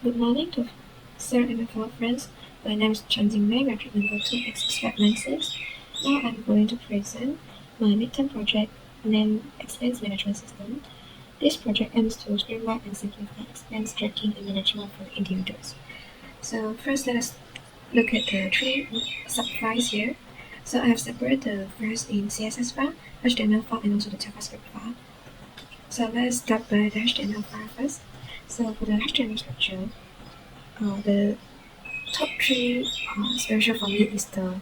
Good morning to Sir and my fellow friends. My name is Jing, metric number 2X596. Now I'm going to present my midterm project named Expense Management System. This project aims to streamline and simplify expense tracking and management for individuals. So first let us look at the three subfiles here. So I have separated the files in CSS file, HTML file, and also the JavaScript file. So let's start by the HTML file first. So for the HTML structure, the top three special for me is the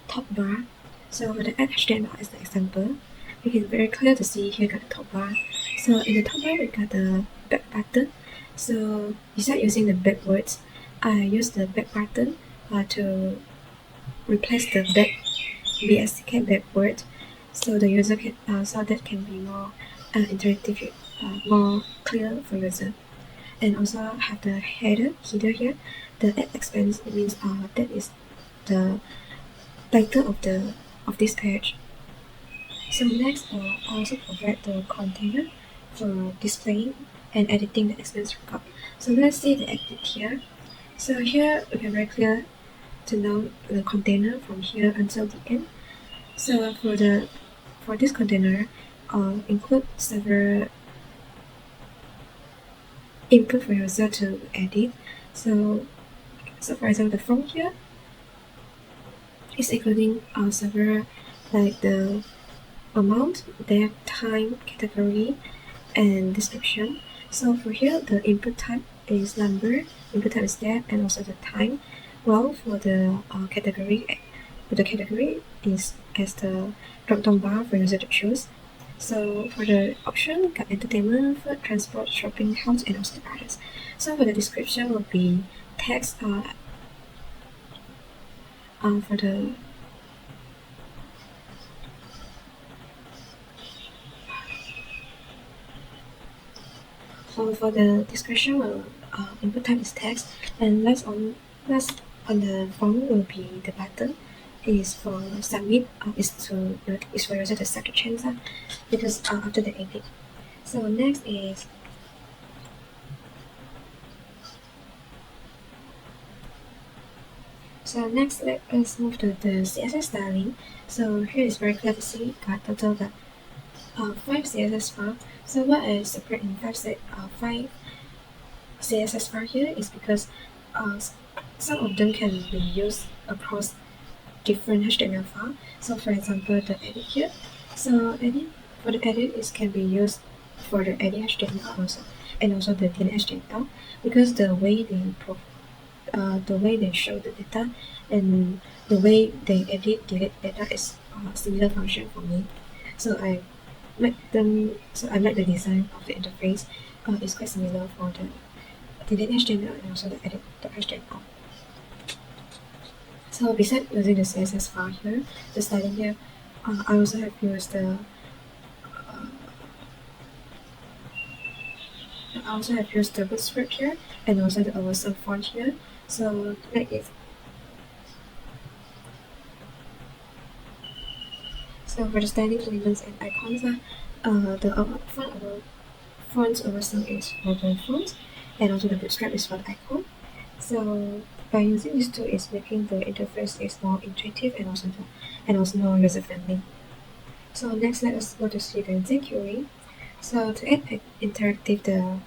top bar. So for the HTML as the example, you can very clear to see here got the top bar. So in the top bar we got the back button. So instead using the backwards, I use the back button to replace the back BSK backward, so the user can so that can be more interactive, more clear for user. And also have the header here. The expense means that is the title of this page. So next, I also provide the container for displaying and editing the expense record. So let's see the edit here. So here we can very clear to know the container from here until the end. So for this container, include several input for user to edit. So for example, the from here is including several like the amount, date, time, category, and description. So for here, the input type is number, input type is date, and also the time. Well, for the category is as the drop-down bar for user to choose. So for the option, got entertainment, food, transport, shopping, house, and also the others. So for the description will be text for the for the description will input type is text, and last on the form will be the button is for submit is for user to set the change because after the edit. So next is let us move to the CSS styling. So here is very clear to see got total got 5 CSS files. So what I separate in 5 CSS files here is because some of them can be used across different HTML files. So for example, the edit here. So for the edit is can be used for the edit HTML also, and also the delete HTML because the way they show the data and the way they edit delete data is similar function for me. So I make the design of the interface is quite similar for the delete HTML and also the edit the HTML. So besides using the CSS file here, the styling here, I also have used the bootstrap here and also the oversaw font here. So like it. So for the styling elements and icons, the font oversaw is for the font, and also the bootstrap is for the icon. So by using these two, is making the interface is more intuitive and also more user friendly. So next, let us go to see the jQuery. So to add interactive,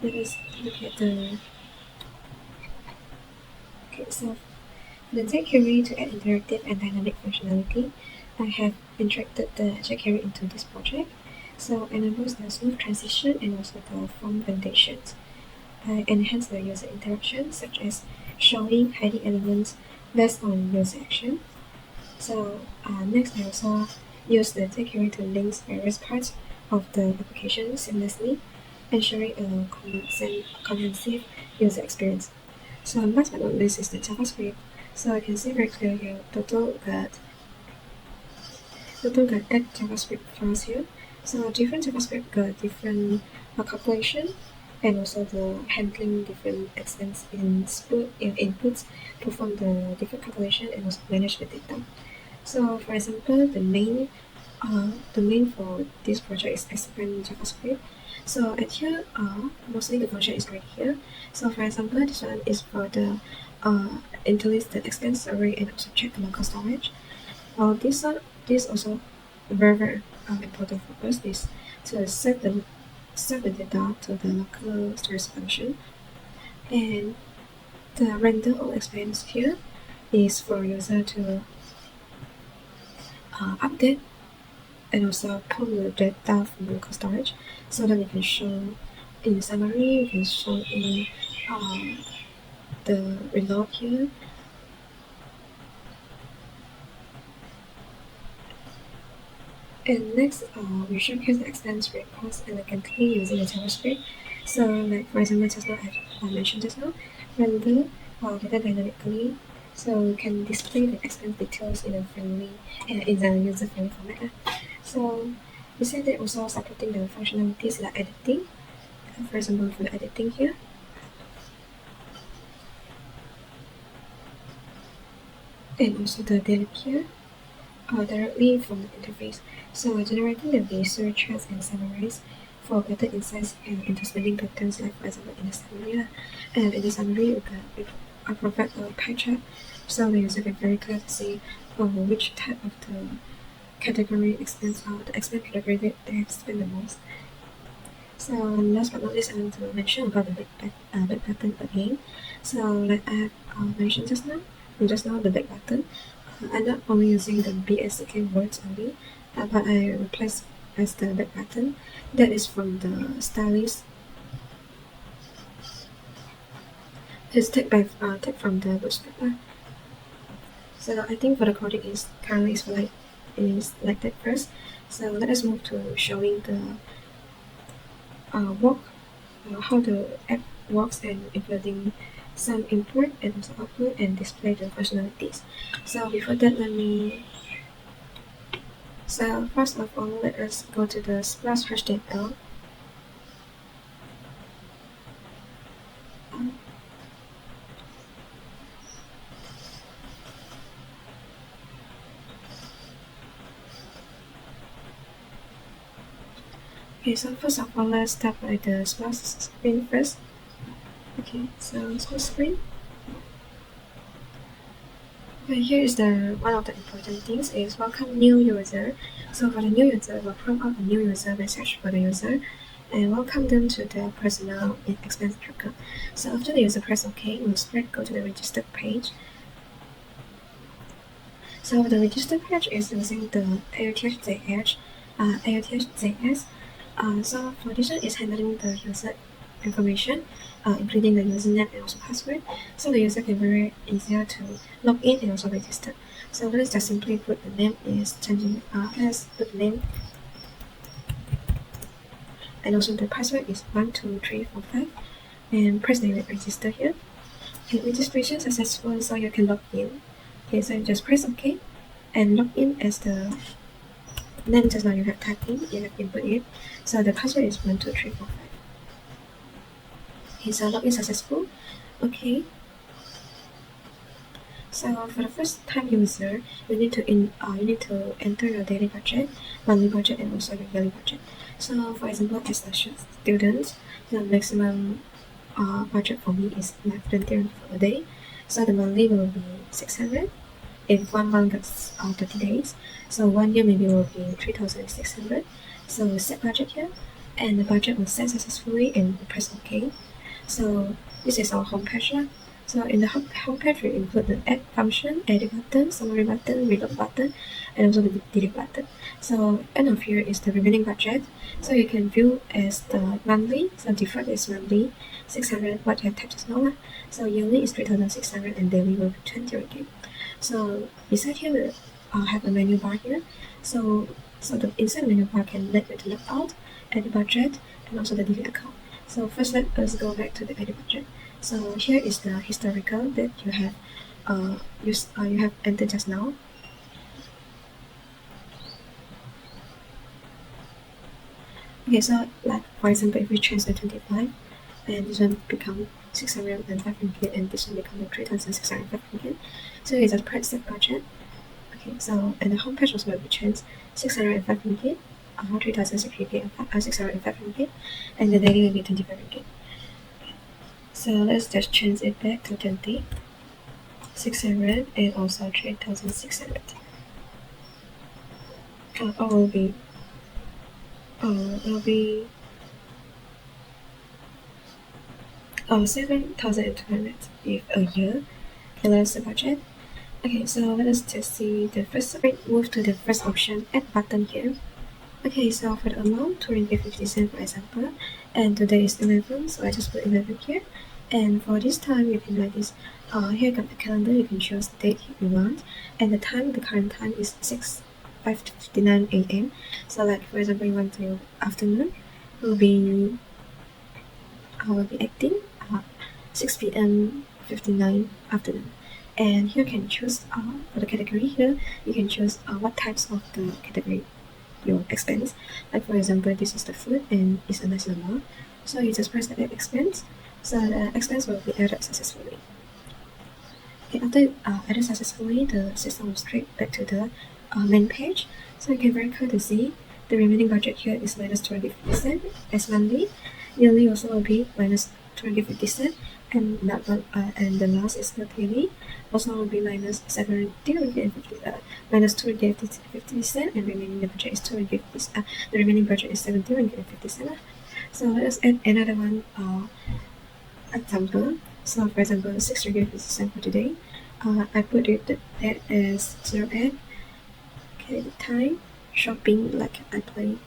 let us look at the. Okay, so for the jQuery to add interactive and dynamic functionality, I have injected the jQuery into this project. So enables the smooth transition and also the form validations. I enhance the user interaction, such as showing, hiding elements based on user action. So next, I also use the jQuery to link various parts of the application seamlessly, ensuring a comprehensive user experience. So last but not least is the JavaScript. So I can see very clearly here total got 8 JavaScript files here. So different JavaScript got different calculation and also the handling different extents in inputs, perform the different calculation and also manage the data. So for example, the main the main for this project is expand JavaScript. So at here, mostly the function is right here. So for example, this one is for the interlist the expense array and also check the local storage. This also very important for us is to set the data to the local storage function, and the render all expense here is for user to update and also pull the data from the local storage, so that you can show in summary, you can show in the reload here. And next, we showcase the expense reports elegantly using the JavaScript. So, like for example, just now I mentioned just now, render data dynamically, so we can display the expense details in a friendly in the user-friendly format. So, besides that, also supporting the functionalities like editing. For example, for the editing here, and also the delete here. Directly from the interface. So generating the visual charts and summaries for better insights and understanding patterns, like for example in the summary. And in the summary, I provide a pie chart, so the user can very clear to see which type of the category expense or the expense category that they have spent the most. So last but not least, I want to mention about the back button again. So like I have mentioned just now, the back button. I'm not only using the BSK words only, but I replace as the back button. That is from the stylist. It's take from the bootstrap. So I think for the coding is currently is like that first. So let us move to showing the how the app works, and including some input and also output and display the functionalities. So before that, so first of all, let us go to the splash HTML. Okay, so first of all, let's start by the splash screen first. Okay, so splash screen. Okay, here is the one of the important things is welcome new user. So for the new user, we'll prompt out a new user message for the user and welcome them to the personal expense tracker. So after the user press OK, we'll straight go to the registered page. So the registered page is using the AOTH.js. So for this one is handling the user information, including the username and also password, so the user can very easier to log in and also register. So let's just simply put the name is changing. Let's put the name, and also the password is 12345, and press the register here. Okay, registration successful, so you can log in. Okay, so you just press OK and log in as the name just now you have typed in, you have input it. So the password is 12345. Okay, so login successful. Okay. So for the first time user, you need to enter your daily budget, monthly budget, and also your yearly budget. So for example, as a student, the maximum budget for me is like 20 for a day. So the monthly will be 600. If 1 month is 30 days, so 1 year maybe will be 3,600. So set budget here, and the budget was set successfully, and press OK. So this is our home page. So in the home page, we include the add function, edit button, summary button, reload button, and also the delete button. So end of here is the remaining budget. So you can view as the monthly. So default is monthly 600, what you have typed just now. So yearly is 3,600, and daily will be 20 again. So beside here, we have a menu bar here. So the inside menu bar can let you to log out, edit budget, and also the delete account. So first, let us go back to the edit budget. So here is the historical that you have you have entered just now. Okay, so like for example, if we change the 25, and this one become 605 ringgit, and this one become 3,605 ringgit. So it's a press set budget. Okay, so and the home page also will be changed 605 ringgit, 605 ringgit, and the daily will be 25 ringgit. So let's just change it back to 20,600 and also 3,600. Will be will be 7,200 if a year. Okay, that's the budget. Okay, so let us just see the first. Move to the first option, add button here. Okay, so for the amount, 2.50 for example, and today is 11, so I just put 11 here. And for this time, you can like this. Here comes the calendar. You can choose the date you want, and the time. The current time is 5:59 a.m. So, like for example, you want to afternoon, will be I will be acting 6 p.m. 59 afternoon. And here you can choose for the category here. You can choose what types of the category your expense. Like for example, this is the food and it's a nice amount. So you just press the add expense. So the expense will be added successfully. Okay, after added successfully, the system will straight back to the main page. So you can very clearly see the remaining budget here is minus 250 as monthly. Yearly also will be minus 250, and that one, and the last is the daily also will be minus 750, minus 250, and remaining the budget is 250. The remaining budget is 750. So let us add another one example. So for example, 650 for today. I put it that as 08. Okay, the time shopping like I play.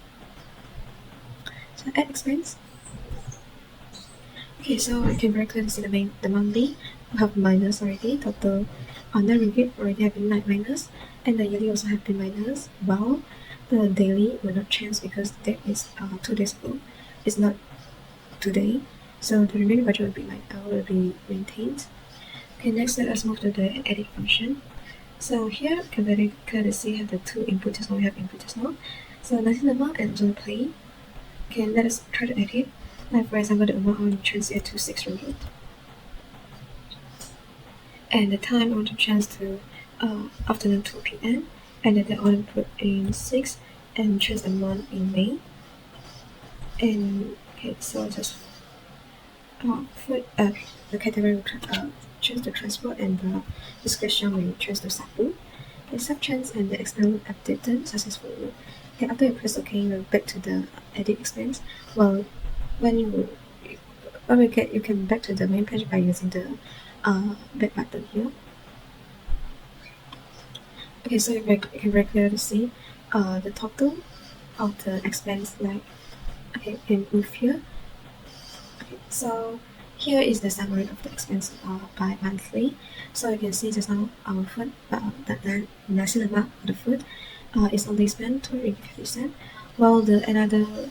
So add expense. Okay, so you can very clearly see the monthly have minus already. Total on the ringgit already have been minus, and the yearly also have been minus. While the daily will not change because that is 2 days ago. It's not today, so the remaining budget will be maintained. Okay, next let us move to the edit function. So here you can very clearly see have the two input just now. We have input just now. So nothing amount and also play. Okay, let us try to edit. Like for example, the amount I want to change it to 600, and the time I want to change to afternoon 2 p.m. and then I want to put in 6 and change the month in May. And okay, so just put the category will change to transport and the description will change to Sapu. Okay, sub change and the expense updated successfully. Okay, after you press OK, you will back to the edit expense. Well, when we get, you can back to the main page by using the back button here. Okay, so you can very clearly see the total of the expense. Like okay, and move here. Okay, so here is the summary of the expense by monthly. So you can see just now our food, the nasi lemak for the food is only spent 250, while the another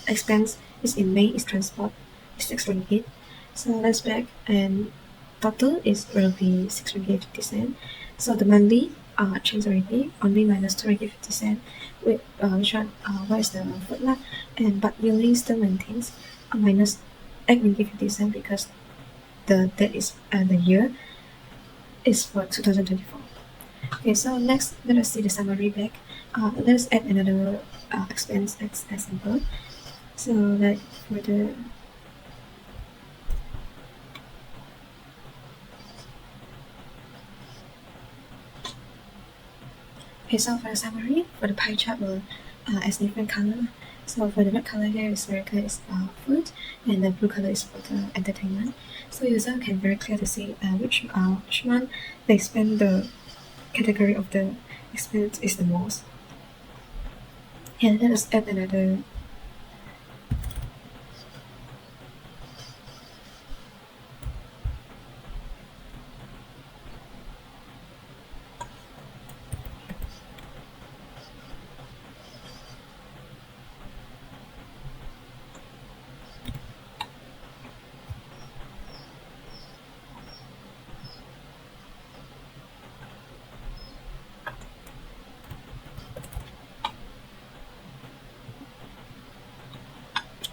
expense is in May is transport is 6 ringgit. So let's back and total is will be 6 ringgit 50 cent. So the monthly change already only minus 2 ringgit 50 cent. With which one what is the food lah? And but yearly still maintains a minus 8 ringgit 50 cent because the date is the year is for 2024. Okay, so next let us see the summary back. Let's add another expense as example. So like for the okay, so for the summary for the pie chart will as different color. So for the red color here is very clear is food, and the blue color is for the entertainment. So user can very clear to see which month they spend the category of the expense is the most. And let us add another.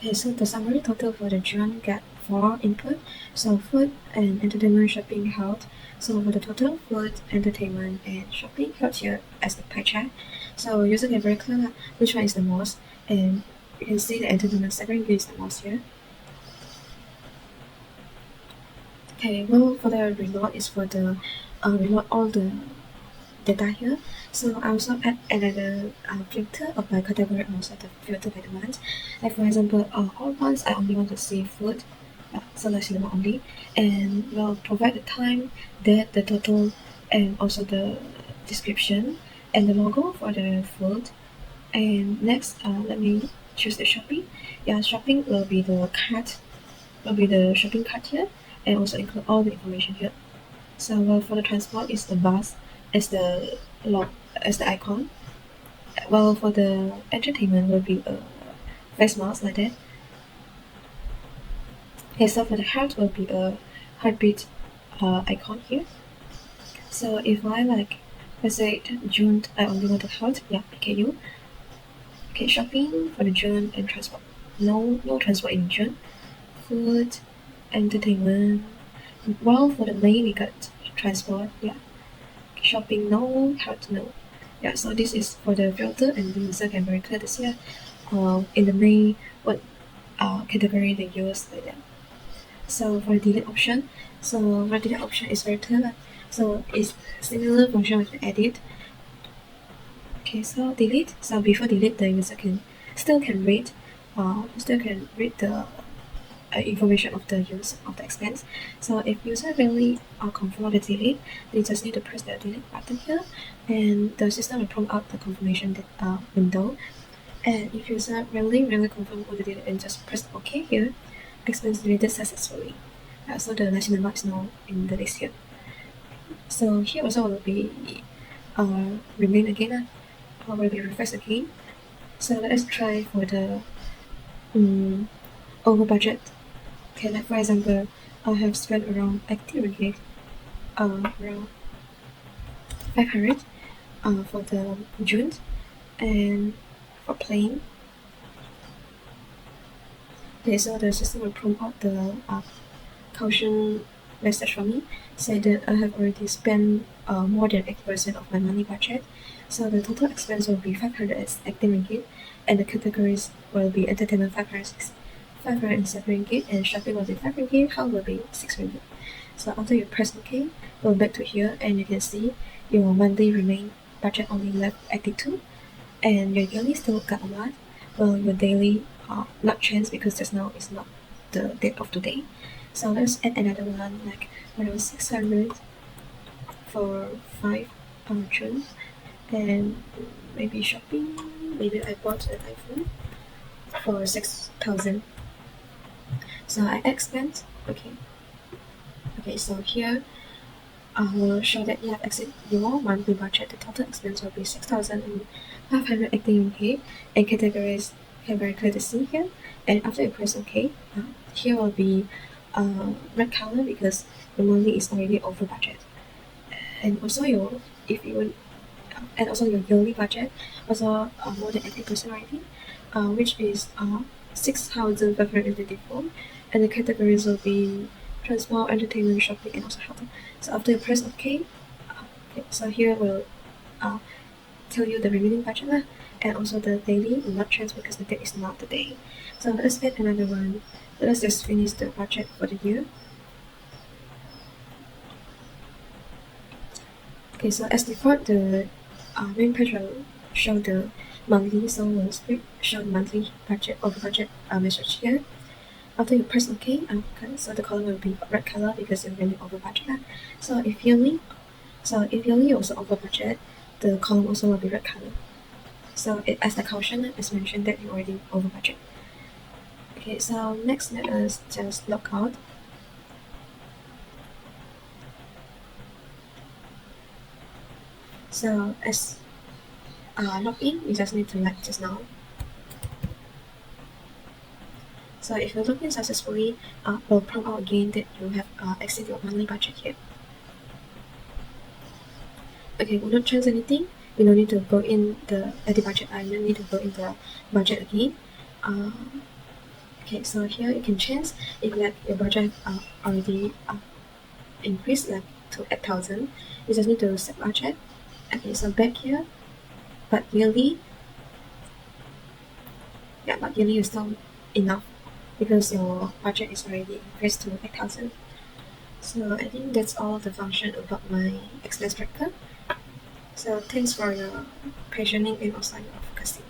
Okay, so the summary total for the June get 4 input. So food and entertainment, shopping, health. So for the total, food, entertainment, and shopping held here as the pie chart. So user can very clear which one is the most, and you can see the entertainment segment is the most here. Okay, well for the reload is for the reload all the data here. So I also add another filter of my category, also the filter by the month. Like for example, all months I only want to see food, so that's cinema only, and we'll provide the time, date, the total, and also the description and the logo for the food. And next, let me choose the shopping. Yeah, shopping will be the cart, will be the shopping cart here, and also include all the information here. So for the transport is the bus as the log as the icon. Well, for the entertainment will be a face mask like that. Okay, so for the heart will be a heartbeat icon here. So if I like, let's say June, I only want the heart. Yeah, PKU. Okay, shopping for the June and transport. No transport in June. Food, entertainment. Well, for the May we got transport. Yeah. Shopping no, heart no. Yeah, so this is for the filter, and the user can very clear to see in the main what category they use like that. So for the delete option, so for delete option is very clear. So it's similar function with the edit. Okay, so delete. So before delete, the user still can read the information of the use of the expense. So if user really confirm the delete, they just need to press the delete button here, and the system will prompt out the confirmation window. And if user really confirm with the delete and just press OK here, expense deleted successfully. So the national number is now in the list here. So here also will be remain again, will be refreshed again. So let's try for the over budget. Okay, like for example, I have spent around activity around 500 for the June, and for playing. Okay, so the system will prompt out the caution message for me, say that I have already spent more than 80% of my money budget. So the total expense will be 500 as active ringgit, and the categories will be entertainment 507 ringgit, and shopping will be 5 ringgit, health will be 6 ringgit. So after you press OK, go back to here, and you can see your monthly remain budget only left 82, and your yearly still got a lot. Well, your daily not changed because just now is not the date of today. So let's add another one, like around 600 for 5 June, and maybe shopping. Maybe I bought an iPhone for 6,000. So I expand. Okay, so here I will show that you have exceeded your monthly budget. The total expense will be 6,580 ringgit, and categories can very clear to see here. And after you press OK, here will be red color because the monthly is already over budget. And also your yearly budget also more than 80% already, which is 6,554, and the categories will be transport, entertainment, shopping, and also health. So after you press OK, so here will tell you the remaining budget and also the daily will not change because the date is not the day. So let's add another one. Let's just finish the budget for the year. Okay, so as default, the main page will show the monthly, so we'll show the monthly budget over budget message here. After you press OK, so the column will be red color because you're really over budget. So if yearly also over budget, the column also will be red color. So as the caution is mentioned that you already over budget. Okay, so next let us just log out. So as log in, you just need to like just now. So if you log in successfully, will prompt out again that you have exceeded your monthly budget here. Okay, will not change anything. We don't need to go in the edit budget. I don't need to go in the budget again. Okay, so here you can change if like your budget already increased like to 8,000. You just need to set budget. Okay, so back here, but yearly, yeah, but yearly is still enough because your budget is already increased to 8,000. So I think that's all the function about my expense tracker. So thanks for your patience and also your focusing.